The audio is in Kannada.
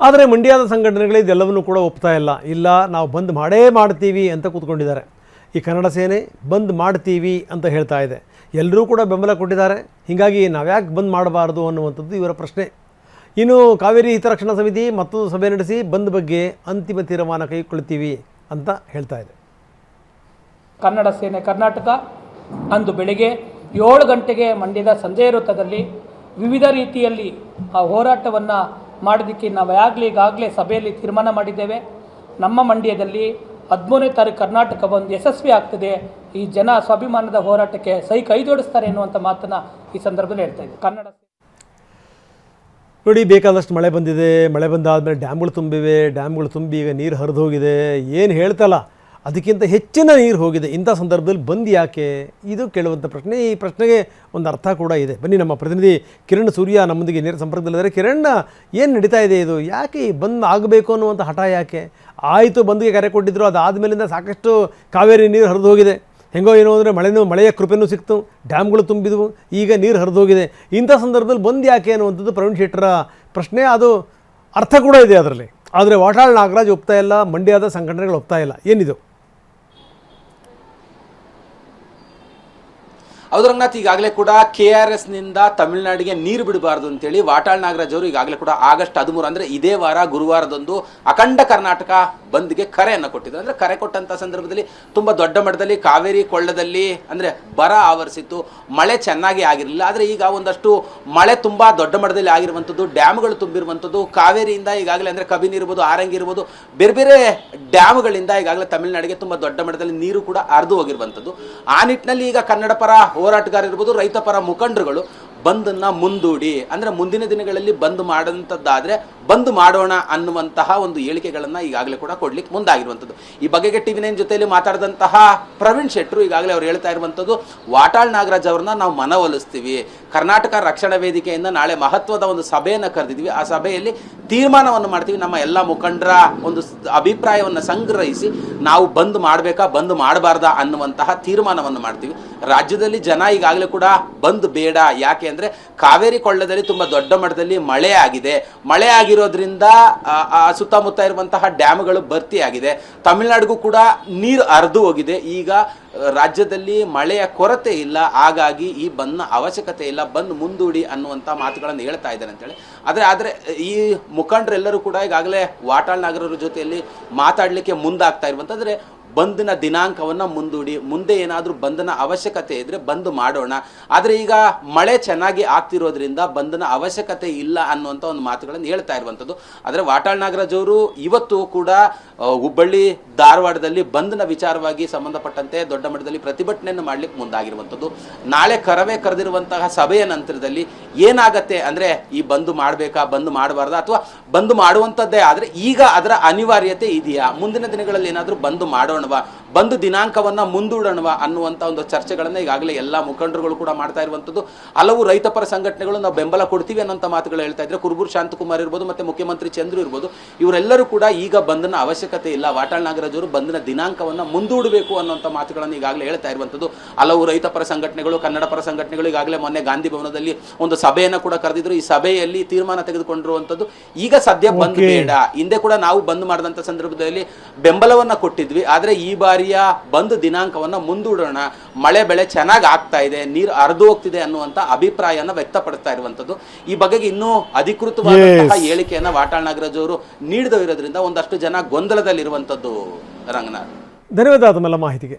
ಆದರೆ ಮಂಡ್ಯದ ಸಂಘಟನೆಗಳು ಇದೆಲ್ಲವನ್ನೂ ಕೂಡ ಒಪ್ತಾ ಇಲ್ಲ ನಾವು ಬಂದ್ ಮಾಡೇ ಮಾಡ್ತೀವಿ ಅಂತ ಕೂತ್ಕೊಂಡಿದ್ದಾರೆ. ಈ ಕನ್ನಡ ಸೇನೆ ಬಂದ್ ಮಾಡ್ತೀವಿ ಅಂತ ಹೇಳ್ತಾ ಇದೆ. ಎಲ್ಲರೂ ಕೂಡ ಬೆಂಬಲ ಕೊಟ್ಟಿದ್ದಾರೆ. ಹೀಗಾಗಿ ನಾವ್ಯಾಕೆ ಬಂದ್ ಮಾಡಬಾರ್ದು ಅನ್ನುವಂಥದ್ದು ಇವರ ಪ್ರಶ್ನೆ. ಇನ್ನು ಕಾವೇರಿ ಹಿತರಕ್ಷಣಾ ಸಮಿತಿ ಮತ್ತೊಂದು ಸಭೆ ನಡೆಸಿ ಬಂದ್ ಬಗ್ಗೆ ಅಂತಿಮ ತೀರ್ಮಾನ ಕೈಗೊಳ್ಳುತ್ತೀವಿ ಅಂತ ಹೇಳ್ತಾ ಇದೆ. ಕನ್ನಡ ಸೇನೆ ಕರ್ನಾಟಕ ಅಂದು ಬೆಳಗ್ಗೆ 7 ಗಂಟೆಗೆ ಮಂಡ್ಯದ ಸಂಜಯ ವೃತ್ತದಲ್ಲಿ ವಿವಿಧ ರೀತಿಯಲ್ಲಿ ಆ ಹೋರಾಟವನ್ನು ಮಾಡೋದಕ್ಕೆ ನಾವು ಈಗಾಗಲೇ ಸಭೆಯಲ್ಲಿ ತೀರ್ಮಾನ ಮಾಡಿದ್ದೇವೆ. ನಮ್ಮ ಮಂಡ್ಯದಲ್ಲಿ 13ನೇ ತಾರೀಕು ಕರ್ನಾಟಕ ಬಂದ್ ಯಶಸ್ವಿ ಆಗ್ತದೆ. ಈ ಜನ ಸ್ವಾಭಿಮಾನದ ಹೋರಾಟಕ್ಕೆ ಕೈ ಜೋಡಿಸ್ತಾರೆ ಎನ್ನುವಂಥ ಮಾತನ್ನು ಈ ಸಂದರ್ಭದಲ್ಲಿ ಹೇಳ್ತಾ ಇದ್ದೆ. ಕನ್ನಡ ನೋಡಿ, ಬೇಕಾದಷ್ಟು ಮಳೆ ಬಂದಿದೆ. ಮಳೆ ಬಂದಾದಮೇಲೆ ಡ್ಯಾಮ್ಗಳು ತುಂಬಿವೆ. ಡ್ಯಾಮ್ಗಳು ತುಂಬಿ ಈಗ ನೀರು ಹರಿದು ಹೋಗಿದೆ. ಏನು ಹೇಳ್ತಲ್ಲ, ಅದಕ್ಕಿಂತ ಹೆಚ್ಚಿನ ನೀರು ಹೋಗಿದೆ. ಇಂಥ ಸಂದರ್ಭದಲ್ಲಿ ಬಂದ್ ಯಾಕೆ, ಇದು ಕೇಳುವಂಥ ಪ್ರಶ್ನೆ. ಈ ಪ್ರಶ್ನೆಗೆ ಒಂದು ಅರ್ಥ ಕೂಡ ಇದೆ. ಬನ್ನಿ, ನಮ್ಮ ಪ್ರತಿನಿಧಿ ಕಿರಣ್ ಸೂರ್ಯ ನಮ್ಮೊಂದಿಗೆ ನೇರ ಸಂಪರ್ಕದಲ್ಲಿದ್ದಾರೆ. ಕಿರಣ್, ಏನು ನಡೀತಾ ಇದೆ ಇದು? ಯಾಕೆ ಈ ಬಂದ್ ಆಗಬೇಕು ಅನ್ನುವಂಥ ಹಠ ಯಾಕೆ? ಆಯಿತು, ಬಂದ್ಗೆ ಕರೆ ಕೊಟ್ಟಿದ್ದರು, ಅದಾದಮೇಲಿಂದ ಸಾಕಷ್ಟು ಕಾವೇರಿ ನೀರು ಹರಿದು ಹೋಗಿದೆ. ಹೆಂಗೋ ಏನೋ ಅಂದರೆ ಮಳೆಯ ಕೃಪೆನೂ ಸಿಕ್ತು, ಡ್ಯಾಮ್ಗಳು ತುಂಬಿದವು, ಈಗ ನೀರು ಹರಿದು ಹೋಗಿದೆ. ಇಂಥ ಸಂದರ್ಭದಲ್ಲಿ ಬಂದ್ ಯಾಕೆ ಅನ್ನುವಂಥದ್ದು ಪ್ರವೀಣ್ ಶೆಟ್ಟರ ಪ್ರಶ್ನೆ. ಅದು ಅರ್ಥ ಕೂಡ ಇದೆ ಅದರಲ್ಲಿ. ಆದರೆ ವಾಟಾಳ್ ನಾಗರಾಜ್ ಒಪ್ತಾ ಇಲ್ಲ, ಮಂಡ್ಯದ ಸಂಘಟನೆಗಳು ಒಪ್ತಾ ಇಲ್ಲ. ಏನಿದು? ಹೌದು ರಂಗನಾಥ್, ಈಗಾಗಲೇ ಕೂಡ KRS ನಿಂದ ತಮಿಳುನಾಡಿಗೆ ನೀರು ಬಿಡಬಾರ್ದು ಅಂತೇಳಿ ವಾಟಾಳ್ ನಾಗರಾಜ್ ಅವರು ಈಗಾಗಲೇ ಕೂಡ ಆಗಸ್ಟ್ 13 ಅಂದರೆ ಇದೇ ವಾರ ಗುರುವಾರದಂದು ಅಖಂಡ ಕರ್ನಾಟಕ ಬಂದ್ಗೆ ಕರೆಯನ್ನು ಕೊಟ್ಟಿದ್ರು. ಅಂದರೆ ಕರೆ ಕೊಟ್ಟಂಥ ಸಂದರ್ಭದಲ್ಲಿ ತುಂಬ ದೊಡ್ಡ ಮಟ್ಟದಲ್ಲಿ ಕಾವೇರಿ ಕೊಳ್ಳದಲ್ಲಿ ಅಂದರೆ ಬರ ಆವರಿಸಿತ್ತು, ಮಳೆ ಚೆನ್ನಾಗಿ ಆಗಿರಲಿಲ್ಲ. ಆದರೆ ಈಗ ಒಂದಷ್ಟು ಮಳೆ ತುಂಬ ದೊಡ್ಡ ಮಟ್ಟದಲ್ಲಿ ಆಗಿರುವಂಥದ್ದು, ಡ್ಯಾಮ್ಗಳು ತುಂಬಿರುವಂಥದ್ದು, ಕಾವೇರಿಯಿಂದ ಈಗಾಗಲೇ ಅಂದರೆ ಕಬಿನಿ ಇರ್ಬೋದು, ಆರಂಗಿ ಇರ್ಬೋದು, ಬೇರೆ ಬೇರೆ ಡ್ಯಾಮ್ಗಳಿಂದ ಈಗಾಗಲೇ ತಮಿಳುನಾಡಿಗೆ ತುಂಬ ದೊಡ್ಡ ಮಟ್ಟದಲ್ಲಿ ನೀರು ಕೂಡ ಹರಿದು ಹೋಗಿರುವಂಥದ್ದು. ಆ ನಿಟ್ಟಿನಲ್ಲಿ ಈಗ ಕನ್ನಡ ಪರ ಹೋರಾಟಗಾರ ಇರ್ಬೋದು, ರೈತ ಪರ ಮುಖಂಡರುಗಳು ಬಂದನ್ನ ಮುಂದೂಡಿ ಅಂದರೆ ಮುಂದಿನ ದಿನಗಳಲ್ಲಿ ಬಂದ್ ಮಾಡೋಂಥದ್ದಾದರೆ ಬಂದ್ ಮಾಡೋಣ ಅನ್ನುವಂತಹ ಒಂದು ಹೇಳಿಕೆಗಳನ್ನು ಈಗಾಗಲೇ ಕೂಡ ಕೊಡ್ಲಿಕ್ಕೆ ಮುಂದಾಗಿರುವಂಥದ್ದು. ಈ ಬಗೆಗೆ TV9 ಜೊತೆಯಲ್ಲಿ ಮಾತಾಡಿದಂತಹ ಪ್ರವೀಣ್ ಶೆಟ್ಟರು ಈಗಾಗಲೇ ಅವ್ರು ಹೇಳ್ತಾ ಇರುವಂಥದ್ದು, ವಾಟಾಳ್ ನಾಗರಾಜ್ ಅವ್ರನ್ನ ನಾವು ಮನವೊಲಿಸ್ತೀವಿ. ಕರ್ನಾಟಕ ರಕ್ಷಣಾ ವೇದಿಕೆಯಿಂದ ನಾಳೆ ಮಹತ್ವದ ಒಂದು ಸಭೆಯನ್ನು ಕರೆದಿದ್ವಿ. ಆ ಸಭೆಯಲ್ಲಿ ತೀರ್ಮಾನವನ್ನು ಮಾಡ್ತೀವಿ. ನಮ್ಮ ಎಲ್ಲ ಮುಖಂಡರ ಒಂದು ಅಭಿಪ್ರಾಯವನ್ನು ಸಂಗ್ರಹಿಸಿ ನಾವು ಬಂದ್ ಮಾಡಬೇಕಾ ಬಂದ್ ಮಾಡಬಾರ್ದಾ ಅನ್ನುವಂತಹ ತೀರ್ಮಾನವನ್ನು ಮಾಡ್ತೀವಿ. ರಾಜ್ಯದಲ್ಲಿ ಜನ ಈಗಾಗಲೇ ಕೂಡ ಬಂದ್ ಬೇಡ, ಯಾಕೆ ಅಂದರೆ ಕಾವೇರಿ ಕೊಳ್ಳದಲ್ಲಿ ತುಂಬ ದೊಡ್ಡ ಮಟ್ಟದಲ್ಲಿ ಮಳೆ ಆಗಿದೆ. ಮಳೆ ಆಗಿರೋದ್ರಿಂದ ಸುತ್ತಮುತ್ತ ಇರುವಂತಹ ಡ್ಯಾಮ್ಗಳು ಭರ್ತಿಯಾಗಿದೆ. ತಮಿಳುನಾಡಿಗೂ ಕೂಡ ನೀರು ಹರಿದು ಹೋಗಿದೆ. ಈಗ ರಾಜ್ಯದಲ್ಲಿ ಮಳೆಯ ಕೊರತೆ ಇಲ್ಲ, ಹಾಗಾಗಿ ಈ ಬಂದ್ನ ಅವಶ್ಯಕತೆ ಇಲ್ಲ, ಬಂದ್ ಮುಂದೂಡಿ ಅನ್ನುವಂಥ ಮಾತುಗಳನ್ನು ಹೇಳ್ತಾ ಇದ್ದಾರೆ ಅಂತೇಳಿ. ಆದರೆ ಈ ಮುಖಂಡರೆಲ್ಲರೂ ಕೂಡ ಈಗಾಗಲೇ ವಾಟಾಳ್ ನಾಗರವ್ರ ಜೊತೆಯಲ್ಲಿ ಮಾತಾಡಲಿಕ್ಕೆ ಮುಂದಾಗ್ತಾ ಇರುವಂತಂದ್ರೆ ಬಂದ್ನ ದಿನಾಂಕವನ್ನು ಮುಂದೂಡಿ, ಮುಂದೆ ಏನಾದರೂ ಬಂಧನ ಅವಶ್ಯಕತೆ ಇದ್ದರೆ ಬಂದ್ ಮಾಡೋಣ. ಆದರೆ ಈಗ ಮಳೆ ಚೆನ್ನಾಗಿ ಆಗ್ತಿರೋದ್ರಿಂದ ಬಂಧನ ಅವಶ್ಯಕತೆ ಇಲ್ಲ ಅನ್ನುವಂಥ ಒಂದು ಮಾತುಗಳನ್ನು ಹೇಳ್ತಾ ಇರುವಂಥದ್ದು. ಆದರೆ ವಾಟಾಳ್ ನಾಗರಾಜ್ ಅವರು ಇವತ್ತು ಕೂಡ ಹುಬ್ಬಳ್ಳಿ ಧಾರವಾಡದಲ್ಲಿ ಬಂದ್ನ ವಿಚಾರವಾಗಿ ಸಂಬಂಧಪಟ್ಟಂತೆ ದೊಡ್ಡ ಮಟ್ಟದಲ್ಲಿ ಪ್ರತಿಭಟನೆಯನ್ನು ಮಾಡಲಿಕ್ಕೆ ಮುಂದಾಗಿರುವಂಥದ್ದು. ನಾಳೆ ಕರೆದಿರುವಂತಹ ಸಭೆಯ ನಂತರದಲ್ಲಿ ಏನಾಗತ್ತೆ ಅಂದರೆ ಈ ಬಂದ್ ಮಾಡಬೇಕಾ ಬಂದ್ ಮಾಡಬಾರ್ದಾ ಅಥವಾ ಬಂದ್ ಮಾಡುವಂಥದ್ದೇ ಆದರೆ ಈಗ ಅದರ ಅನಿವಾರ್ಯತೆ ಇದೆಯಾ, ಮುಂದಿನ ದಿನಗಳಲ್ಲಿ ಏನಾದರೂ ಬಂದ್ ಮಾಡೋಣ, ಬಂದು ದಿನಾಂಕವನ್ನ ಮುಂದೂಡೋಣವಾ ಅನ್ನುವಂಥ ಒಂದು ಚರ್ಚೆಗಳನ್ನು ಈಗಾಗಲೇ ಎಲ್ಲ ಮುಖಂಡರುಗಳು ಕೂಡ ಮಾಡ್ತಾ ಇರುವಂಥದ್ದು. ಹಲವು ರೈತಪರ ಸಂಘಟನೆಗಳು ನಾವು ಬೆಂಬಲ ಕೊಡ್ತೀವಿ ಅನ್ನೋಂಥ ಮಾತುಗಳು ಹೇಳ್ತಾ ಇದ್ರೆ. ಕುರುಬೂರು ಶಾಂತಕುಮಾರ್ ಇರ್ಬೋದು, ಮತ್ತೆ ಮುಖ್ಯಮಂತ್ರಿ ಚಂದ್ರು ಇರ್ಬೋದು, ಇವರೆಲ್ಲರೂ ಕೂಡ ಈಗ ಬಂಧನ ಅವಶ್ಯಕತೆ ಇಲ್ಲ, ವಾಟಾಳ್ ನಾಗರಾಜ್ ಅವರು ಬಂಧನ ದಿನಾಂಕವನ್ನು ಮುಂದೂಡಬೇಕು ಅನ್ನುವಂಥ ಮಾತುಗಳನ್ನು ಈಗಾಗಲೇ ಹೇಳ್ತಾ ಇರುವಂಥದ್ದು. ಹಲವು ರೈತಪರ ಸಂಘಟನೆಗಳು, ಕನ್ನಡ ಪರ ಸಂಘಟನೆಗಳು ಈಗಾಗಲೇ ಮೊನ್ನೆ ಗಾಂಧಿ ಭವನದಲ್ಲಿ ಒಂದು ಸಭೆಯನ್ನು ಕೂಡ ಕರೆದಿದ್ರು. ಈ ಸಭೆಯಲ್ಲಿ ತೀರ್ಮಾನ ತೆಗೆದುಕೊಂಡಿರುವಂಥದ್ದು ಈಗ ಸದ್ಯ ಬಂದ್ ಬೇಡ. ಹಿಂದೆ ಕೂಡ ನಾವು ಬಂದ್ ಮಾಡಿದಂಥ ಸಂದರ್ಭದಲ್ಲಿ ಬೆಂಬಲವನ್ನ ಕೊಟ್ಟಿದ್ವಿ. ಆದರೆ ಈ ಬಾರಿಯ ಬಂದ್ ದಿನಾಂಕವನ್ನ ಮುಂದೂಡೋಣ, ಮಳೆ ಬೆಳೆ ಚೆನ್ನಾಗಿ ಆಗ್ತಾ ಇದೆ, ನೀರು ಹರಿದು ಹೋಗ್ತಿದೆ ಅನ್ನುವಂತ ಅಭಿಪ್ರಾಯನ ವ್ಯಕ್ತಪಡಿಸ್ತಾ ಇರುವಂತದ್ದು. ಈ ಬಗೆಗೆ ಇನ್ನೂ ಅಧಿಕೃತವಾದಂತಹ ಹೇಳಿಕೆಯನ್ನ ವಾಟಾಳ್ ನಾಗರಾಜ್ ಅವರು ನೀಡದಿರೋದ್ರಿಂದ ಒಂದಷ್ಟು ಜನ ಗೊಂದಲದಲ್ಲಿರುವಂತದ್ದು. ರಂಗನಾಥ್, ಧನ್ಯವಾದ ತಮ್ಮೆಲ್ಲ ಮಾಹಿತಿಗೆ.